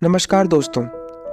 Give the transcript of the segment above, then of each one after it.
नमस्कार दोस्तों।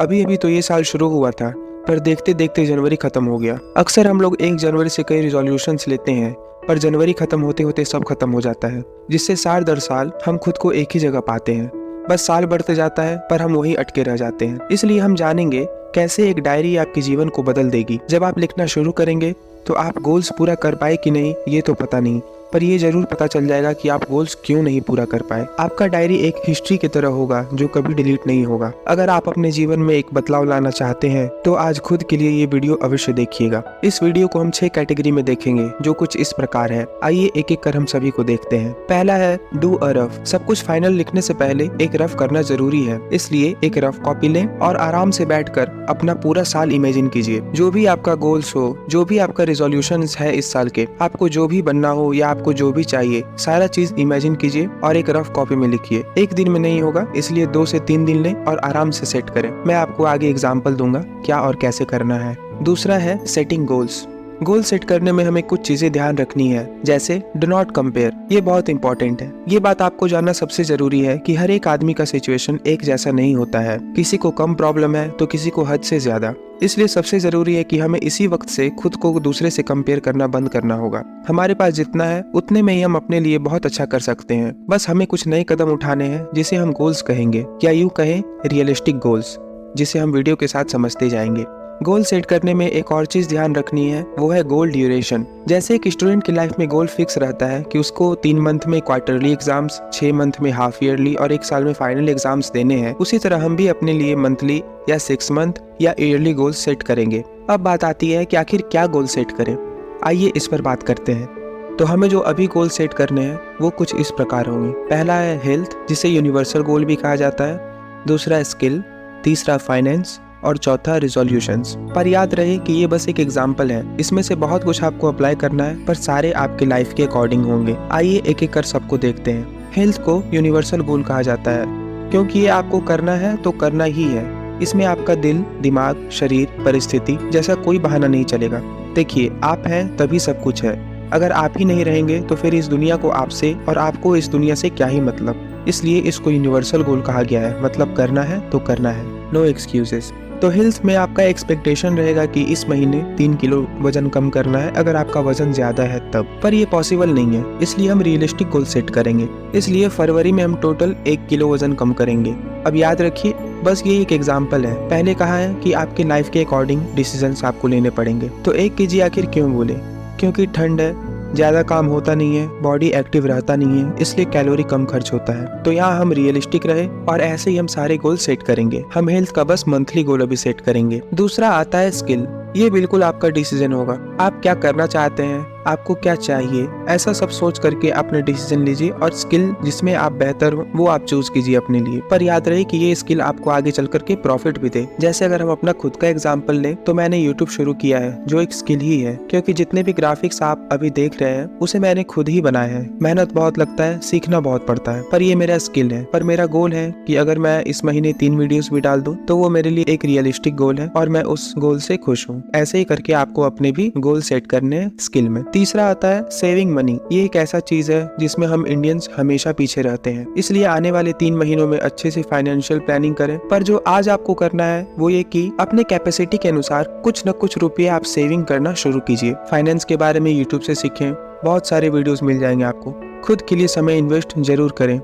अभी अभी तो ये साल शुरू हुआ था, पर देखते देखते जनवरी खत्म हो गया। अक्सर हम लोग 1 जनवरी से कई रिजोल्यूशंस लेते हैं, पर जनवरी खत्म होते होते सब खत्म हो जाता है, जिससे साल दर साल हम खुद को एक ही जगह पाते हैं। बस साल बढ़ते जाता है, पर हम वहीं अटके रह जाते हैं। इसलिए हम जानेंगे कैसे एक डायरी आपके जीवन को बदल देगी। जब आप लिखना शुरू करेंगे तो आप गोल्स पूरा कर पाए कि नहीं ये तो पता नहीं, पर ये जरूर पता चल जाएगा कि आप गोल्स क्यों नहीं पूरा कर पाए। आपका डायरी एक हिस्ट्री की तरह होगा जो कभी डिलीट नहीं होगा। अगर आप अपने जीवन में एक बदलाव लाना चाहते हैं तो आज खुद के लिए ये वीडियो अवश्य देखिएगा। इस वीडियो को हम 6 कैटेगरी में देखेंगे, जो कुछ इस प्रकार है। आइए एक एक कर हम सभी को देखते हैं। पहला है डू अ रफ। सब कुछ फाइनल लिखने से पहले एक रफ करना जरूरी है, इसलिए एक रफ कॉपी लें और आराम से बैठकर अपना पूरा साल इमेजिन कीजिए। जो भी आपका गोल्स हो, जो भी आपका रिजोल्यूशंस है इस साल के, आपको जो भी बनना हो या आपको जो भी चाहिए, सारा चीज इमेजिन कीजिए और एक रफ कॉपी में लिखिए। एक दिन में नहीं होगा, इसलिए 2 से 3 दिन लें और आराम से सेट करें। मैं आपको आगे एग्जांपल दूंगा क्या और कैसे करना है। दूसरा है सेटिंग गोल्स। गोल सेट करने में हमें कुछ चीजें ध्यान रखनी है, जैसे डू नॉट कंपेयर। ये बहुत इंपॉर्टेंट है। ये बात आपको जानना सबसे जरूरी है कि हर एक आदमी का सिचुएशन एक जैसा नहीं होता है। किसी को कम प्रॉब्लम है तो किसी को हद से ज्यादा। इसलिए सबसे जरूरी है कि हमें इसी वक्त से खुद को दूसरे से कंपेयर करना बंद करना होगा। हमारे पास जितना है उतने में ही हम अपने लिए बहुत अच्छा कर सकते हैं। बस हमें कुछ नए कदम उठाने हैं, जिसे हम गोल्स कहेंगे, या यूं कहें रियलिस्टिक गोल्स, जिसे हम वीडियो के साथ समझते जाएंगे। गोल सेट करने में एक और चीज ध्यान रखनी है, वो है गोल ड्यूरेशन। जैसे एक स्टूडेंट की लाइफ में गोल फिक्स रहता है कि उसको 3 मंथ में क्वार्टरली एग्जाम्स, 6 मंथ में हाफ ईयरली और 1 साल में फाइनल एग्जाम्स देने हैं, उसी तरह हम भी अपने लिए मंथली या 6 मंथ या ईयरली गोल सेट करेंगे। अब बात आती है कि आखिर क्या गोल सेट करें। आइए इस पर बात करते हैं। तो हमें जो अभी गोल सेट करने हैं वो कुछ इस प्रकार होंगे। पहला है हेल्थ, जिसे यूनिवर्सल गोल भी कहा जाता है। दूसरा स्किल, तीसरा फाइनेंस और चौथा रिजोल्यूशंस। पर याद रहे कि ये बस एक एग्जाम्पल है, इसमें से बहुत कुछ आपको अप्लाई करना है, पर सारे आपके लाइफ के अकॉर्डिंग होंगे। आइए एक एक कर सबको देखते हैं। हेल्थ को यूनिवर्सल गोल कहा जाता है, क्योंकि ये आपको करना है तो करना ही है। इसमें आपका दिल, दिमाग, शरीर, परिस्थिति जैसा कोई बहाना नहीं चलेगा। देखिए, आप हैं तभी सब कुछ है। अगर आप ही नहीं रहेंगे तो फिर इस दुनिया को आपसे और आपको इस दुनिया से क्या ही मतलब। इसलिए इसको यूनिवर्सल गोल कहा गया है, मतलब करना है तो करना है, नो एक्सक्यूजेस। तो हेल्थ में आपका एक्सपेक्टेशन रहेगा कि इस महीने 3 किलो वजन कम करना है, अगर आपका वजन ज्यादा है तब। पर ये पॉसिबल नहीं है, इसलिए हम रियलिस्टिक गोल सेट करेंगे। इसलिए फरवरी में हम टोटल 1 किलो वजन कम करेंगे। अब याद रखिए, बस ये एक एग्जाम्पल है। पहले कहा है कि आपके लाइफ के अकॉर्डिंग डिसीजंस आपको लेने पड़ेंगे। तो 1 kg आखिर क्यों बोले? क्योंकि ठंड है, ज्यादा काम होता नहीं है, बॉडी एक्टिव रहता नहीं है, इसलिए कैलोरी कम खर्च होता है। तो यहाँ हम रियलिस्टिक रहे और ऐसे ही हम सारे गोल सेट करेंगे। हम हेल्थ का बस मंथली गोल अभी सेट करेंगे। दूसरा आता है स्किल। ये बिल्कुल आपका डिसीजन होगा। आप क्या करना चाहते हैं, आपको क्या चाहिए, ऐसा सब सोच करके अपने डिसीजन लीजिए और स्किल जिसमें आप बेहतर हो वो आप चूज कीजिए अपने लिए। पर याद रहे कि ये स्किल आपको आगे चल करके प्रॉफिट भी दे। जैसे अगर हम अपना खुद का एग्जांपल लें तो मैंने यूट्यूब शुरू किया है, जो एक स्किल ही है, क्योंकि जितने भी ग्राफिक्स आप अभी देख रहे हैं उसे मैंने खुद ही बनाया है। मेहनत बहुत लगता है, सीखना बहुत पड़ता है, पर ये मेरा स्किल है। पर मेरा गोल है कि अगर मैं इस महीने 3 वीडियोस भी डाल दूं तो वो मेरे लिए एक रियलिस्टिक गोल है और मैं उस गोल से खुश हूँ। ऐसे ही करके आपको अपने भी गोल सेट करने हैं स्किल में। तीसरा आता है सेविंग मनी। ये एक ऐसा चीज है जिसमें हम इंडियंस हमेशा पीछे रहते हैं, इसलिए आने वाले 3 महीनों में अच्छे से फाइनेंशियल प्लानिंग करें। पर जो आज आपको करना है वो ये कि अपने कैपेसिटी के अनुसार कुछ न कुछ रुपये आप सेविंग करना शुरू कीजिए। फाइनेंस के बारे में यूट्यूब से सीखें, बहुत सारे वीडियोस मिल जाएंगे आपको। खुद के लिए समय इन्वेस्ट जरूर करें।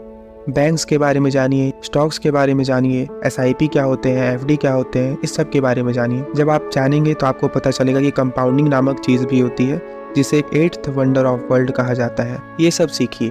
बैंक्स के बारे में जानिए, स्टॉक्स के बारे में जानिए, SIP क्या होते हैं, FD क्या होते हैं, इस सब के बारे में जानिए। जब आप जानेंगे तो आपको पता चलेगा कि कंपाउंडिंग नामक चीज भी होती है, जिसे 8th वंडर ऑफ वर्ल्ड कहा जाता है। ये सब सीखिए।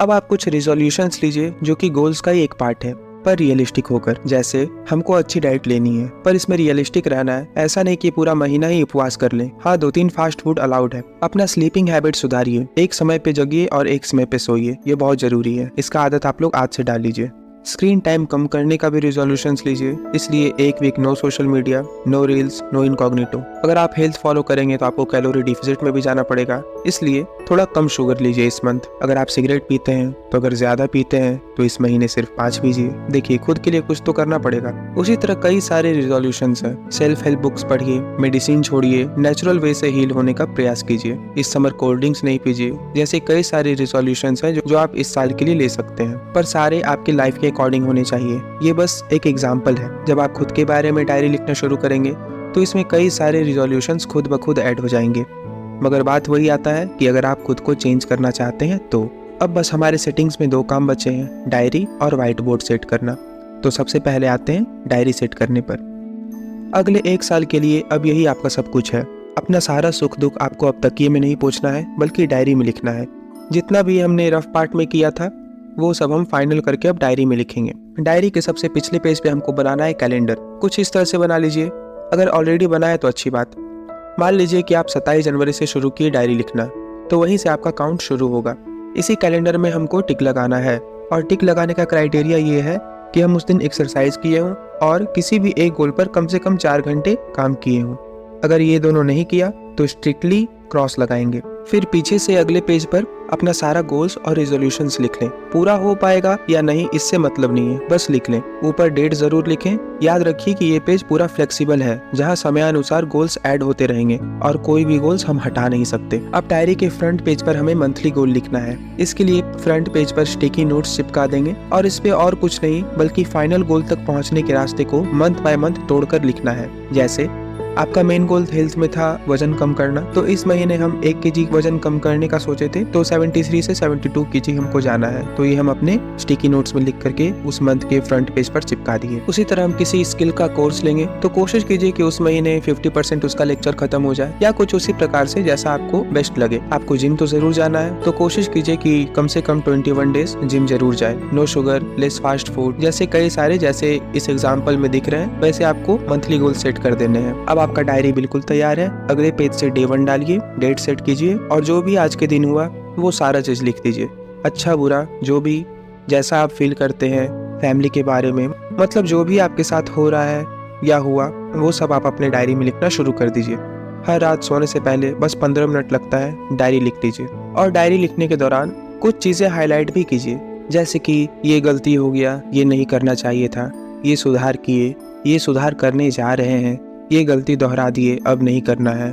अब आप कुछ रिजोल्यूशंस लीजिए जो कि गोल्स का ही एक पार्ट है, पर रियलिस्टिक होकर। जैसे हमको अच्छी डाइट लेनी है, पर इसमें रियलिस्टिक रहना है। ऐसा नहीं कि पूरा महीना ही उपवास कर लें। हाँ, 2-3 फास्ट फूड अलाउड है। अपना स्लीपिंग हैबिट सुधारिए, एक समय पे जगिए और एक समय पे सोइए, ये बहुत जरूरी है। इसका आदत आप लोग आज से डाल लीजिए। स्क्रीन टाइम कम करने का भी रिजोल्यूशंस लीजिए, इसलिए 1 week no social media, no reels, no incognito. अगर आप हेल्थ फॉलो करेंगे तो आपको कैलोरी डिफिसिट में भी जाना पड़ेगा, इसलिए थोड़ा कम शुगर लीजिए इस मंथ। अगर आप सिगरेट पीते हैं तो अगर ज्यादा पीते हैं तो इस महीने सिर्फ 5 पीजिए। देखिए, खुद के लिए कुछ तो करना पड़ेगा। उसी तरह कई सारे रिजोल्यूशंस हैं। सेल्फ हेल्प बुक्स पढ़िए, मेडिसिन छोड़िए, नेचुरल वे से हील होने का प्रयास कीजिए। इस समर कोल्ड ड्रिंक्स नहीं पीजिए। जैसे कई सारे रिजोल्यूशंस हैं जो आप इस साल के लिए ले सकते हैं, पर सारे आपके लाइफ के अकॉर्डिंग होने चाहिए। ये बस एक एग्जाम्पल है। जब आप खुद के बारे में डायरी लिखना शुरू करेंगे तो इसमें कई सारे रिजोल्यूशंस खुद ब खुद ऐड हो जाएंगे। मगर बात वही आता है कि अगर आप खुद को चेंज करना चाहते हैं तो अब बस हमारे सेटिंग्स में 2 काम बचे हैं, डायरी और व्हाइट बोर्ड सेट करना। तो सबसे पहले आते हैं डायरी सेट करने पर। अगले 1 साल के लिए अब यही आपका सब कुछ है। अपना सारा सुख दुख आपको अब तकिए में नहीं पूछना है बल्कि डायरी में लिखना है। जितना भी हमने रफ पार्ट में किया था वो सब हम फाइनल करके अब डायरी में लिखेंगे। डायरी के सबसे पिछले पेज पे हमको बनाना है कैलेंडर। कुछ इस तरह से बना लीजिए। अगर ऑलरेडी बना है तो अच्छी बात। मान लीजिए कि आप 27 जनवरी से शुरू किए डायरी लिखना, तो वहीं से आपका काउंट शुरू होगा। इसी कैलेंडर में हमको टिक लगाना है और टिक लगाने का क्राइटेरिया ये है कि हम उस दिन एक्सरसाइज किए हों और किसी भी एक गोल पर कम से कम 4 घंटे काम किए हों। अगर ये दोनों नहीं किया तो स्ट्रिक्टली क्रॉस लगाएंगे। फिर पीछे से अगले पेज पर अपना सारा गोल्स और रेजोल्यूशंस लिख लें। पूरा हो पाएगा या नहीं इससे मतलब नहीं है, बस लिख लें। ऊपर डेट जरूर लिखें। याद रखिए कि ये पेज पूरा फ्लेक्सिबल है, जहां समयानुसार गोल्स ऐड होते रहेंगे और कोई भी गोल्स हम हटा नहीं सकते। अब डायरी के फ्रंट पेज पर हमें मंथली गोल लिखना है। इसके लिए फ्रंट पेज पर स्टिकी नोट्स चिपका देंगे और इस पे और कुछ नहीं बल्कि फाइनल गोल तक पहुंचने के रास्ते को मंथ बाय मंथ तोड़कर लिखना है। जैसे आपका मेन गोल हेल्थ में था वजन कम करना, तो इस महीने हम 1 kg वजन कम करने का सोचे थे, तो 73 से 72 kg हमको जाना है। तो ये हम अपने स्टिकी नोट्स में लिख करके उस मंथ के फ्रंट पेज पर चिपका दिए। उसी तरह हम किसी स्किल का कोर्स लेंगे तो कोशिश कीजिए कि उस महीने 50% उसका लेक्चर खत्म हो जाए या कुछ उसी प्रकार से जैसा आपको बेस्ट लगे। आपको जिम तो जरूर जाना है तो कोशिश कीजिए कि कम से कम 21 डेज जिम जरूर जाए। No sugar, less fast food जैसे कई सारे, जैसे इस एग्जाम्पल में दिख रहे हैं, वैसे आपको मंथली गोल सेट कर देने हैं। अब आपका डायरी बिल्कुल तैयार है। अगले पेज से डे 1 डालिए, डेट सेट कीजिए और जो भी आज के दिन हुआ वो सारा चीज लिख दीजिए। अच्छा बुरा जो भी, जैसा आप फील करते हैं, फैमिली के बारे में, मतलब जो भी आपके साथ हो रहा है या हुआ वो सब आप अपने डायरी में लिखना शुरू कर दीजिए। हर रात सोने से पहले बस 15 मिनट लगता है, डायरी लिख दीजिए। और डायरी लिखने के दौरान कुछ चीजें हाईलाइट भी कीजिए, जैसे कि ये गलती हो गया, ये नहीं करना चाहिए था, ये सुधार किए, ये सुधार करने जा रहे हैं, ये गलती दोहरा दिए, अब नहीं करना है,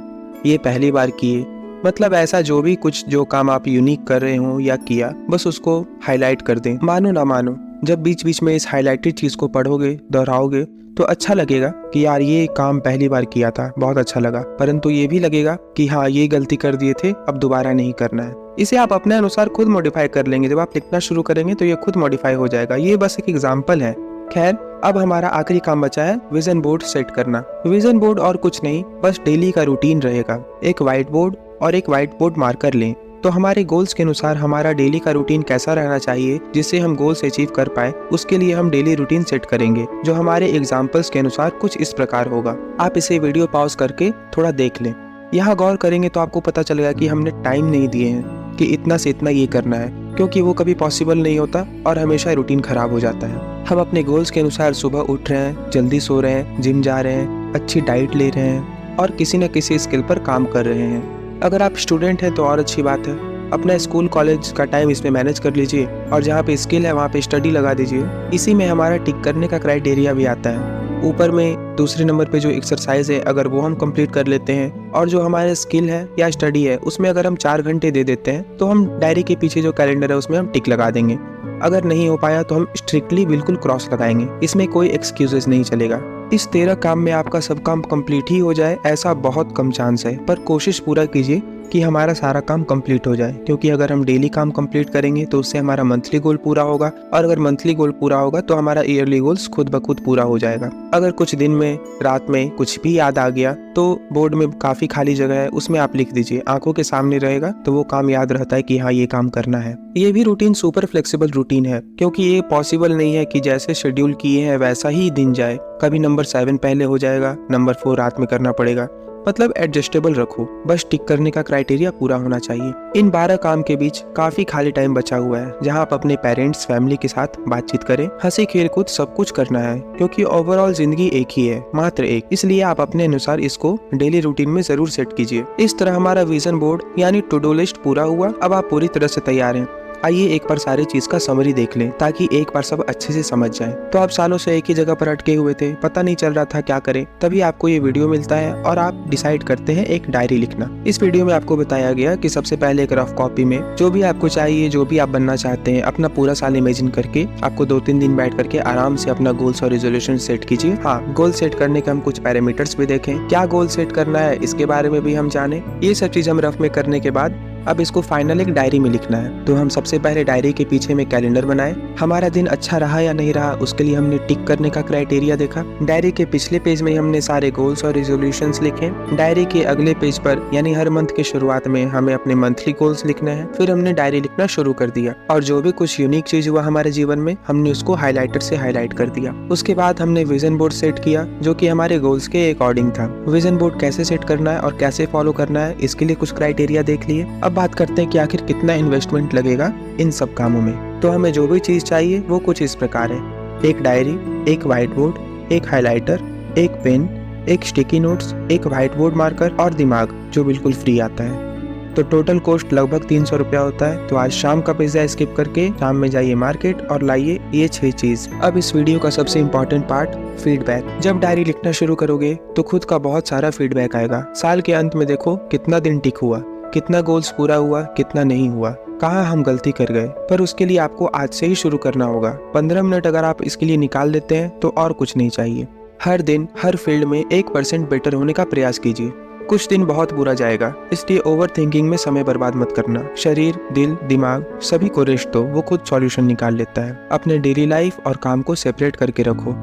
ये पहली बार किए। मतलब ऐसा जो भी कुछ जो काम आप यूनिक कर रहे हो या किया, बस उसको हाईलाइट कर दें। मानो ना मानो, जब बीच बीच में इस हाईलाइटेड चीज को पढ़ोगे, दोहराओगे तो अच्छा लगेगा कि यार ये काम पहली बार किया था, बहुत अच्छा लगा। परंतु ये भी लगेगा कि हाँ ये गलती कर दिए थे, अब दोबारा नहीं करना है। इसे आप अपने अनुसार खुद मॉडिफाई कर लेंगे। जब आप लिखना शुरू करेंगे तो ये खुद मॉडिफाई हो जाएगा। ये बस एक एग्जाम्पल है। खैर, अब हमारा आखिरी काम बचा है विजन बोर्ड सेट करना। विजन बोर्ड और कुछ नहीं, बस डेली का रूटीन रहेगा। एक व्हाइट बोर्ड और एक व्हाइट बोर्ड मार्कर लें तो हमारे गोल्स के अनुसार हमारा डेली का रूटीन कैसा रहना चाहिए जिससे हम गोल्स अचीव कर पाए, उसके लिए हम डेली रूटीन सेट करेंगे, जो हमारे एग्जाम्पल्स के अनुसार कुछ इस प्रकार होगा। आप इसे वीडियो पॉज करके थोड़ा देख लें। यहाँ गौर करेंगे तो आपको पता चलेगा कि हमने टाइम नहीं दिए हैं कि इतना से इतना ये करना है, क्योंकि वो कभी पॉसिबल नहीं होता और हमेशा रूटीन खराब हो जाता है। हम अपने गोल्स के अनुसार सुबह उठ रहे हैं, जल्दी सो रहे हैं, जिम जा रहे हैं, अच्छी डाइट ले रहे हैं और किसी न किसी स्किल पर काम कर रहे हैं। अगर आप स्टूडेंट हैं तो और अच्छी बात है। अपना स्कूल कॉलेज का टाइम इसमें मैनेज कर लीजिए और जहाँ पे स्किल है वहाँ पे स्टडी लगा दीजिए। इसी में हमारा टिक करने का क्राइटेरिया भी आता है। ऊपर में दूसरे नंबर पे जो एक्सरसाइज है, अगर वो हम कंप्लीट कर लेते हैं और जो हमारे स्किल है या स्टडी है उसमें अगर हम 4 घंटे दे देते हैं तो हम डायरी के पीछे जो कैलेंडर है उसमें हम टिक लगा देंगे। अगर नहीं हो पाया तो हम स्ट्रिक्टली बिल्कुल क्रॉस लगाएंगे। इसमें कोई एक्सक्यूजेस नहीं चलेगा। इस 13 काम में आपका सब काम कंप्लीट ही हो जाए ऐसा बहुत कम चांस है, पर कोशिश पूरा कीजिए कि हमारा सारा काम कंप्लीट हो जाए, क्योंकि अगर हम डेली काम कंप्लीट करेंगे तो उससे हमारा मंथली गोल पूरा होगा और अगर मंथली गोल पूरा होगा तो हमारा ईयरली गोल्स खुद ब खुद पूरा हो जाएगा। अगर कुछ दिन में रात में कुछ भी याद आ गया तो बोर्ड में काफी खाली जगह है, उसमें आप लिख दीजिए, आंखों के सामने रहेगा तो वो काम याद रहता है कि हाँ ये काम करना है। ये भी रूटीन सुपर फ्लेक्सिबल रूटीन है, क्योंकि ये पॉसिबल नहीं है कि जैसे शेड्यूल किए हैं वैसा ही दिन जाए। कभी नंबर 7 पहले हो जाएगा, नंबर 4 रात में करना पड़ेगा। मतलब एडजस्टेबल रखो, बस टिक करने का क्राइटेरिया पूरा होना चाहिए। इन 12 काम के बीच काफी खाली टाइम बचा हुआ है, जहां आप अपने पेरेंट्स फैमिली के साथ बातचीत करें, हंसी खेल कूद सब कुछ करना है, क्योंकि ओवरऑल जिंदगी एक ही है, मात्र एक। इसलिए आप अपने अनुसार इसको डेली रूटीन में जरूर सेट कीजिए। इस तरह हमारा विजन बोर्ड यानी टू डू लिस्ट पूरा हुआ। अब आप पूरी तरह से तैयार हैं। आइए एक बार सारी चीज का समरी देख लें ताकि एक बार सब अच्छे से समझ जाए। तो आप सालों से एक ही जगह पर अटके हुए थे, पता नहीं चल रहा था क्या करें, तभी आपको ये वीडियो मिलता है और आप डिसाइड करते हैं एक डायरी लिखना। इस वीडियो में आपको बताया गया कि सबसे पहले एक रफ कॉपी में जो भी आपको चाहिए, जो भी आप बनना चाहते हैं, अपना पूरा साल इमेजिन करके आपको 2-3 दिन बैठ करके आराम से अपना गोल्स और रेजोल्यूशन सेट कीजिए। हाँ, गोल सेट करने के हम कुछ पैरामीटर्स भी देखें, क्या गोल सेट करना है इसके बारे में भी हम जाने। ये सब चीज हम रफ में करने के बाद अब इसको फाइनल एक डायरी में लिखना है। तो हम सबसे पहले डायरी के पीछे में कैलेंडर बनाए। हमारा दिन अच्छा रहा या नहीं रहा उसके लिए हमने टिक करने का क्राइटेरिया देखा। डायरी के पिछले पेज में हमने सारे गोल्स और रेजोल्यूशंस लिखे। डायरी के अगले पेज पर यानी हर मंथ के शुरुआत में हमें अपने मंथली गोल्स लिखने हैं। फिर हमने डायरी लिखना शुरू कर दिया और जो भी कुछ यूनिक चीज हुआ हमारे जीवन में हमने उसको हाईलाइटर से हाईलाइट कर दिया। उसके बाद हमने विजन बोर्ड सेट किया जो कि हमारे गोल्स के अकॉर्डिंग था। विजन बोर्ड कैसे सेट करना है और कैसे फॉलो करना है इसके लिए कुछ क्राइटेरिया देख लिए। अब बात करते हैं कि आखिर कितना इन्वेस्टमेंट लगेगा इन सब कामों में। तो हमें जो भी चीज चाहिए वो कुछ इस प्रकार है: एक डायरी, एक व्हाइट बोर्ड, एक हाइलाइटर, एक पेन, एक स्टिकी नोट्स, एक व्हाइट बोर्ड मार्कर और दिमाग जो बिल्कुल फ्री आता है। तो टोटल कॉस्ट लगभग 300 रुपया होता है। तो आज शाम का पिज्जा स्किप करके शाम में जाइए मार्केट और लाइए ये 6 चीज। अब इस वीडियो का सबसे इम्पोर्टेंट पार्ट, फीडबैक। जब डायरी लिखना शुरू करोगे तो खुद का बहुत सारा फीडबैक आएगा। साल के अंत में देखो कितना दिन टिक हुआ, कितना गोल्स पूरा हुआ, कितना नहीं हुआ, कहाँ हम गलती कर गए। पर उसके लिए आपको आज से ही शुरू करना होगा। 15 मिनट अगर आप इसके लिए निकाल लेते हैं तो और कुछ नहीं चाहिए। हर दिन हर फील्ड में 1% बेटर होने का प्रयास कीजिए। कुछ दिन बहुत बुरा जाएगा, इसलिए ओवर थिंकिंग में समय बर्बाद मत करना। शरीर, दिल, दिमाग सभी को रेस्ट दो, वो खुद सॉल्यूशन निकाल लेता है। अपने डेली लाइफ और काम को सेपरेट करके रखो,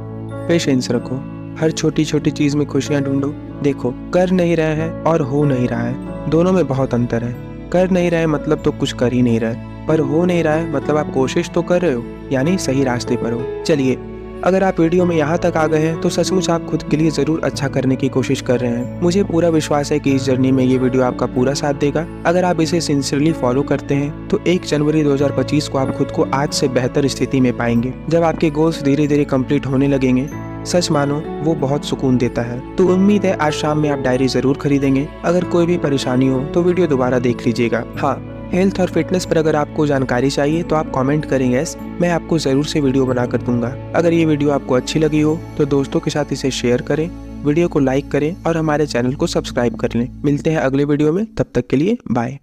पेशेंस रखो, हर छोटी छोटी चीज में खुशियां ढूंढो। देखो, कर नहीं रहे हैं और हो नहीं रहा है, दोनों में बहुत अंतर है। कर नहीं रहे मतलब तो कुछ कर ही नहीं रहे, पर हो नहीं रहा है मतलब आप कोशिश तो कर रहे हो, यानी सही रास्ते पर हो। चलिए, अगर आप वीडियो में यहाँ तक आ गए हैं तो सचमुच आप खुद के लिए जरूर अच्छा करने की कोशिश कर रहे हैं। मुझे पूरा विश्वास है कि इस जर्नी में ये वीडियो आपका पूरा साथ देगा। अगर आप इसे सिंसियरली फॉलो करते हैं तो 1 जनवरी 2025 को आप खुद को आज से बेहतर स्थिति में पाएंगे। जब आपके गोल्स धीरे धीरे कंप्लीट होने लगेंगे, सच मानो वो बहुत सुकून देता है। तो उम्मीद है आज शाम में आप डायरी जरूर खरीदेंगे। अगर कोई भी परेशानी हो तो वीडियो दोबारा देख लीजिएगा। हाँ, हेल्थ और फिटनेस पर अगर आपको जानकारी चाहिए तो आप कमेंट करें यस, मैं आपको जरूर से वीडियो बना कर दूंगा। अगर ये वीडियो आपको अच्छी लगी हो तो दोस्तों के साथ इसे शेयर करें, वीडियो को लाइक करें और हमारे चैनल को सब्सक्राइब कर लें। मिलते हैं अगले वीडियो में, तब तक के लिए बाय।